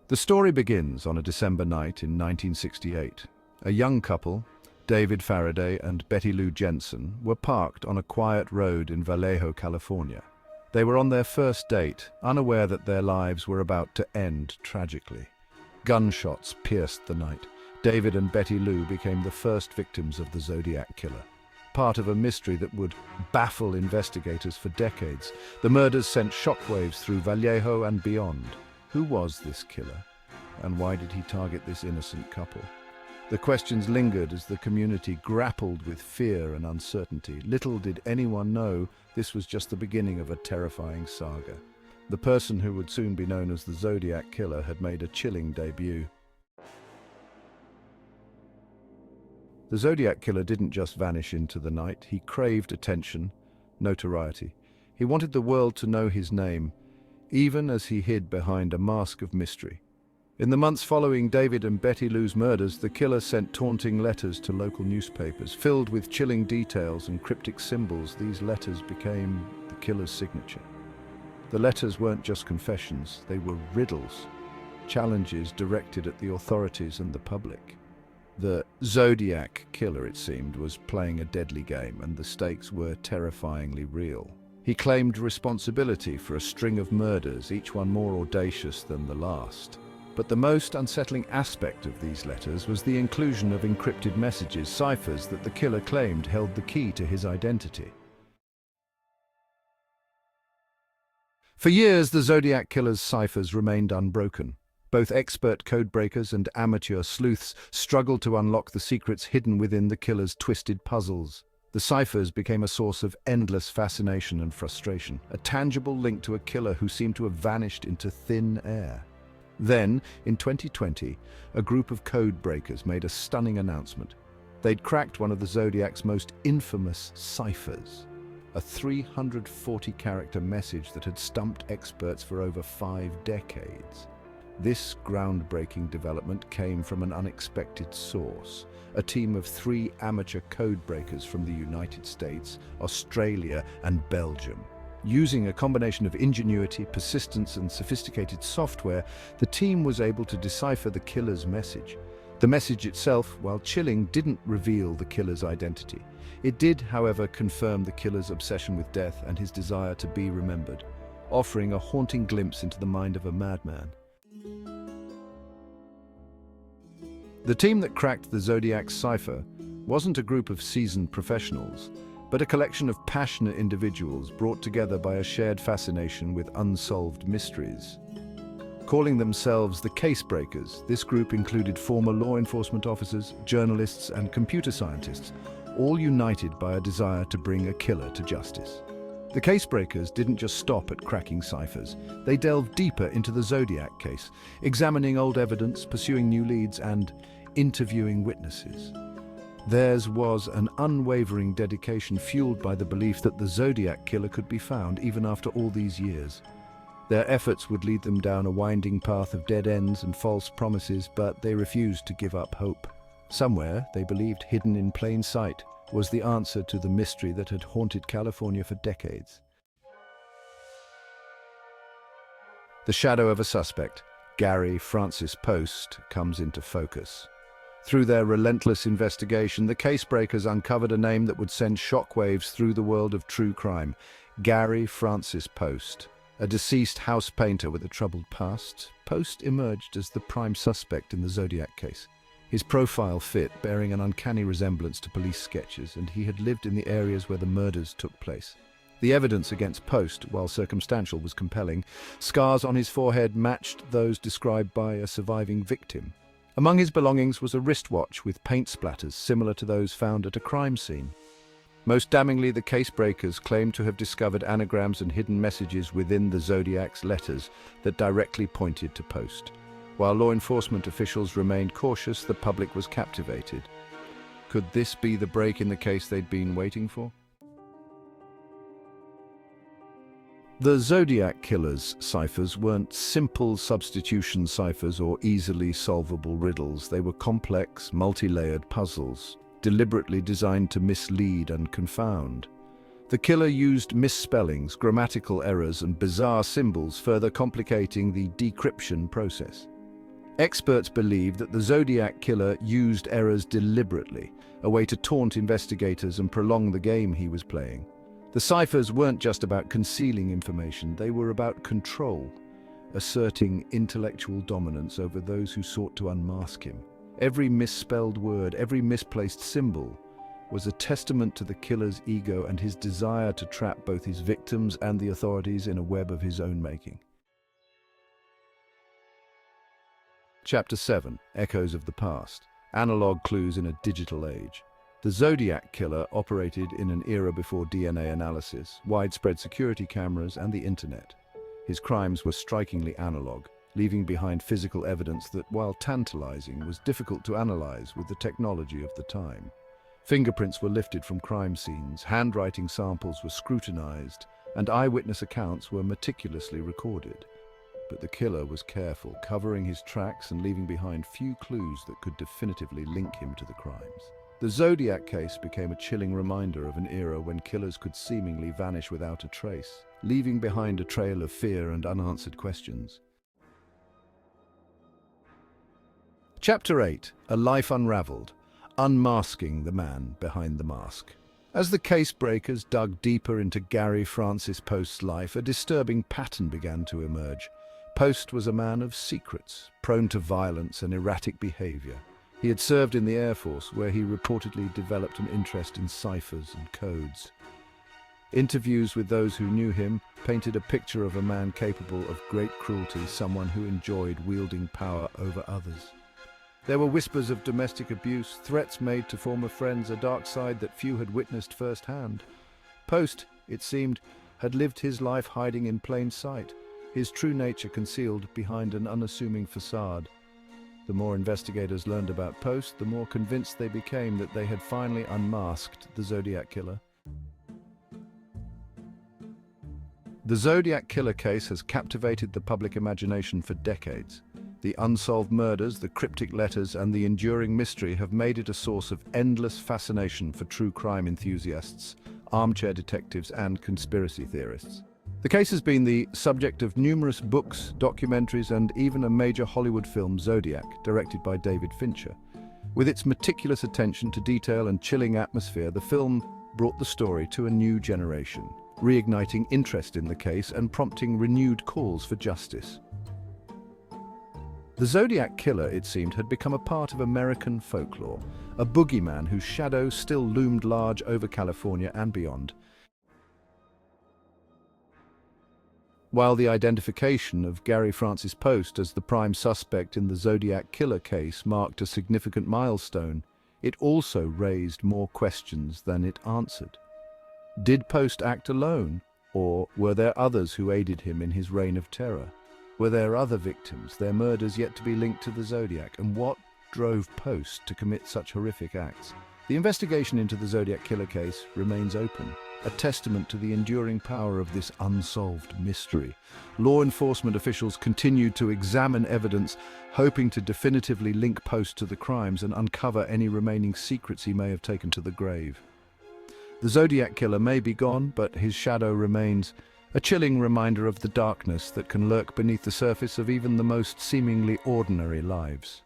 The story begins on a December night in 1968. A young couple, David Faraday and Betty Lou Jensen, were parked on a quiet road in Vallejo, California. They were on their first date, unaware that their lives were about to end tragically. Gunshots pierced the night. David and Betty Lou became the first victims of the Zodiac Killer. Part of a mystery that would baffle investigators for decades, the murders sent shockwaves through Vallejo and beyond. Who was this killer? And why did he target this innocent couple? The questions lingered as the community grappled with fear and uncertainty. Little did anyone know this was just the beginning of a terrifying saga. The person who would soon be known as the Zodiac Killer had made a chilling debut. The Zodiac Killer didn't just vanish into the night. He craved attention, notoriety. He wanted the world to know his name, even as he hid behind a mask of mystery. In the months following David and Betty Lou's murders, the killer sent taunting letters to local newspapers. Filled with chilling details and cryptic symbols, these letters became the killer's signature. The letters weren't just confessions, they were riddles, challenges directed at the authorities and the public. The Zodiac Killer, it seemed, was playing a deadly game, and the stakes were terrifyingly real. He claimed responsibility for a string of murders, each one more audacious than the last. But the most unsettling aspect of these letters was the inclusion of encrypted messages, ciphers that the killer claimed held the key to his identity. For years, the Zodiac Killer's ciphers remained unbroken. Both expert codebreakers and amateur sleuths struggled to unlock the secrets hidden within the killer's twisted puzzles. The ciphers became a source of endless fascination and frustration, a tangible link to a killer who seemed to have vanished into thin air. Then, in 2020, a group of code breakers made a stunning announcement. They'd cracked one of the Zodiac's most infamous ciphers, a 340-character message that had stumped experts for over 5 decades. This groundbreaking development came from an unexpected source. A team of 3 amateur code breakers from the United States, Australia, and Belgium. Using a combination of ingenuity, persistence, and sophisticated software, the team was able to decipher the killer's message. The message itself, while chilling, didn't reveal the killer's identity. It did, however, confirm the killer's obsession with death and his desire to be remembered, offering a haunting glimpse into the mind of a madman. The team that cracked the Zodiac's cipher wasn't a group of seasoned professionals, but a collection of passionate individuals brought together by a shared fascination with unsolved mysteries. Calling themselves the Case Breakers, this group included former law enforcement officers, journalists, and computer scientists, all united by a desire to bring a killer to justice. The Case Breakers didn't just stop at cracking ciphers. They delved deeper into the Zodiac case, examining old evidence, pursuing new leads, and interviewing witnesses. Theirs was an unwavering dedication fueled by the belief that the Zodiac Killer could be found even after all these years. Their efforts would lead them down a winding path of dead ends and false promises, but they refused to give up hope. Somewhere, they believed, hidden in plain sight, was the answer to the mystery that had haunted California for decades. The shadow of a suspect, Gary Francis Poste, comes into focus. Through their relentless investigation, the Case Breakers uncovered a name that would send shockwaves through the world of true crime. Gary Francis Poste. A deceased house painter with a troubled past, Poste emerged as the prime suspect in the Zodiac case. His profile fit, bearing an uncanny resemblance to police sketches, and he had lived in the areas where the murders took place. The evidence against Poste, while circumstantial, was compelling. Scars on his forehead matched those described by a surviving victim. Among his belongings was a wristwatch with paint splatters similar to those found at a crime scene. Most damningly, the Case Breakers claimed to have discovered anagrams and hidden messages within the Zodiac's letters that directly pointed to Poste. While law enforcement officials remained cautious, the public was captivated. Could this be the break in the case they'd been waiting for? The Zodiac Killer's ciphers weren't simple substitution ciphers or easily solvable riddles. They were complex, multi-layered puzzles, deliberately designed to mislead and confound. The killer used misspellings, grammatical errors, and bizarre symbols, further complicating the decryption process. Experts believe that the Zodiac Killer used errors deliberately, a way to taunt investigators and prolong the game he was playing. The ciphers weren't just about concealing information, they were about control, asserting intellectual dominance over those who sought to unmask him. Every misspelled word, every misplaced symbol, was a testament to the killer's ego and his desire to trap both his victims and the authorities in a web of his own making. Chapter 7. Echoes of the Past. Analog clues in a digital age. The Zodiac Killer operated in an era before DNA analysis, widespread security cameras, and the internet. His crimes were strikingly analog, leaving behind physical evidence that, while tantalizing, was difficult to analyze with the technology of the time. Fingerprints were lifted from crime scenes, handwriting samples were scrutinized, and eyewitness accounts were meticulously recorded. But the killer was careful, covering his tracks and leaving behind few clues that could definitively link him to the crimes. The Zodiac case became a chilling reminder of an era when killers could seemingly vanish without a trace, leaving behind a trail of fear and unanswered questions. Chapter 8. A Life Unraveled. Unmasking the Man Behind the Mask. As the case breakers dug deeper into Gary Francis Poste's life, a disturbing pattern began to emerge. Poste was a man of secrets, prone to violence and erratic behavior. He had served in the Air Force, where he reportedly developed an interest in ciphers and codes. Interviews with those who knew him painted a picture of a man capable of great cruelty, someone who enjoyed wielding power over others. There were whispers of domestic abuse, threats made to former friends, a dark side that few had witnessed firsthand. Poste, it seemed, had lived his life hiding in plain sight, his true nature concealed behind an unassuming facade. The more investigators learned about Poste, the more convinced they became that they had finally unmasked the Zodiac Killer. The Zodiac Killer case has captivated the public imagination for decades. The unsolved murders, the cryptic letters, and the enduring mystery have made it a source of endless fascination for true crime enthusiasts, armchair detectives, and conspiracy theorists. The case has been the subject of numerous books, documentaries, and even a major Hollywood film, Zodiac, directed by David Fincher. With its meticulous attention to detail and chilling atmosphere, the film brought the story to a new generation, reigniting interest in the case and prompting renewed calls for justice. The Zodiac Killer, it seemed, had become a part of American folklore, a boogeyman whose shadow still loomed large over California and beyond. While the identification of Gary Francis Poste as the prime suspect in the Zodiac Killer case marked a significant milestone, it also raised more questions than it answered. Did Poste act alone, or were there others who aided him in his reign of terror? Were there other victims, their murders yet to be linked to the Zodiac? And what drove Poste to commit such horrific acts? The investigation into the Zodiac Killer case remains open, a testament to the enduring power of this unsolved mystery. Law enforcement officials continued to examine evidence, hoping to definitively link Poste to the crimes and uncover any remaining secrets he may have taken to the grave. The Zodiac Killer may be gone, but his shadow remains, a chilling reminder of the darkness that can lurk beneath the surface of even the most seemingly ordinary lives.